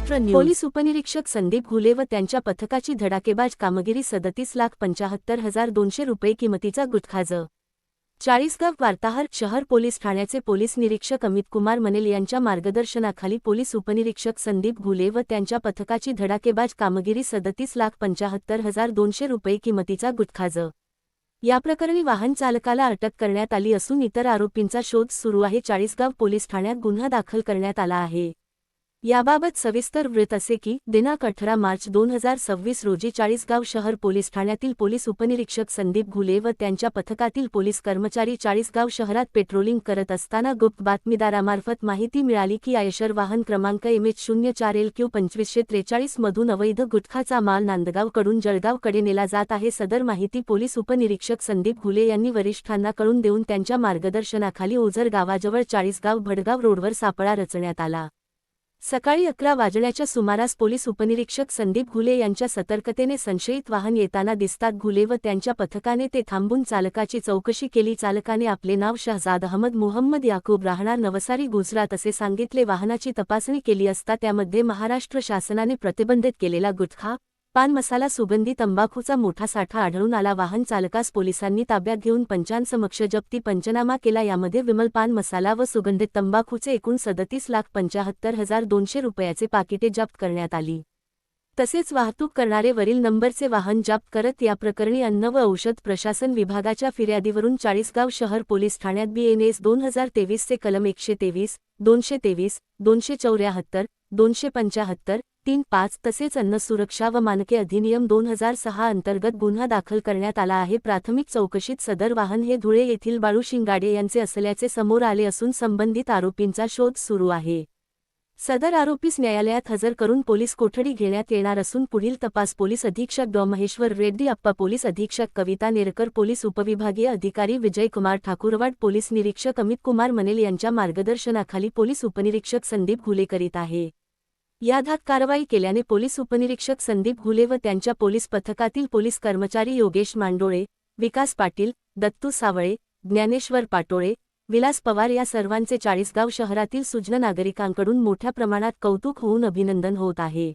Maharashtra news. Police उपनिरीक्षक संदीप घुले व त्यांच्या पथकाची धडाकेबाज कामगिरी 37,75,200 रुपये किमतीचा गुटखा ज. चाळीसगाव वार्ताहर शहर पोलीस ठाण्याचे पोलीस निरीक्षक अमितकुमार मनेल यांच्या मार्गदर्शनाखाली पोलीस उपनिरीक्षक संदीप घुले व त्यांच्या पथकाची धडाकेबाज कामगिरी 37,75,200 रुपये किमतीचा गुटखा ज. या प्रकरणी वाहन चालकाला अटक करण्यात आली असून इतर आरोपींचा शोध सुरू आहे. चाळीसगाव पोलीस ठाण्यात गुन्हा दाखल करण्यात आला आहे. याबाबत सविस्तर वृत्त असे की दिनांक 18 मार्च 2026 रोजी चाळीसगाव शहर पोलीस ठाण्यातील पोलीस उपनिरीक्षक संदीप घुले व त्यांच्या पथकातील पोलीस कर्मचारी चाळीसगाव शहरात पेट्रोलिंग करत असताना गुप्त बातमीदारामार्फत माहिती मिळाली की आयशर वाहन क्रमांक MH04LQ2543 मधून अवैध गुटखाचा माल नांदगावकडून जळगावकडे नेला जात आहे. सदर माहिती पोलीस उपनिरीक्षक संदीप घुले यांनी वरिष्ठांना कळून देऊन त्यांच्या मार्गदर्शनाखाली ओझर गावाजवळ चाळीसगाव भडगाव रोडवर सापळा रचण्यात आला. सकाळी 11 वाजण्याच्या सुमारास पोलीस उपनिरीक्षक संदीप घुले यांच्या सतर्कतेने संशयित वाहन येताना दिसतात. घुले व त्यांच्या पथकाने ते थांबून चालकाची चौकशी केली. चालकाने आपले नाव शहजाद अहमद मुहम्मद याकूब राहणार नवसारी गुजरात असे सांगितले. वाहनाची तपासणी केली असता त्यामध्ये महाराष्ट्र शासनाने प्रतिबंधित केलेला गुटखा, पान मसाला, सुगंधी तंबाखूचा मोठा साठा आढळून आला. वाहन चालकास पोलिसांनी ताब्यात घेऊन पंचांसमक्ष जप्ती पंचनामा केला. यामध्ये विमल पान मसाला व सुगंधित तंबाखूचे एकूण 37,75,200 रुपयाचे पाकिटे जप्त करण्यात आली. तसेच वाहतूक करणारे वरील नंबरचे वाहन जप्त करत या प्रकरणी अन्न व औषध प्रशासन विभागाच्या फिर्यादीवरून चाळीसगाव शहर पोलीस ठाण्यात BNS 2023 चे कलम 123, 223, 274, 275, 3-5 तसेच अन्न सुरक्षा व मानके अधिनियम 2006 अंतर्गत गुन्हा दाखल करण्यात आला आहे. प्राथमिक चौकशीत सदर वाहन हे धुळे येथील बाळू शिंगाडे यांचे असल्याचे समोर आले असून संबंधित आरोपींचा शोध सुरू आहे. सदर आरोपीस न्यायालयात हजर करून पोलीस कोठडी घेण्यात येणार असून पुढील तपास पोलीस अधीक्षक डॉ. महेश्वर रेड्डी अप्पा, पोलीस अधीक्षक कविता नेरकर, पोलीस उपविभागीय अधिकारी विजयकुमार ठाकूरवाड, पोलीस निरीक्षक अमितकुमार मनेल यांच्या मार्गदर्शनाखाली पोलीस उपनिरीक्षक संदीप घुले करीत आहे. या धाक कारवाई केल्याने पोलीस उपनिरीक्षक संदीप घुले व त्यांच्या पोलीस पथकातील पोलीस कर्मचारी योगेश मांडोळे, विकास पाटील, दत्तू सावळे, ज्ञानेश्वर पाटोळे, विलास पवार या सर्वांचे चाळीसगाव शहरातील सुज्ञ नागरिकांकडून मोठ्या प्रमाणात कौतुक होऊन अभिनंदन होत आहे.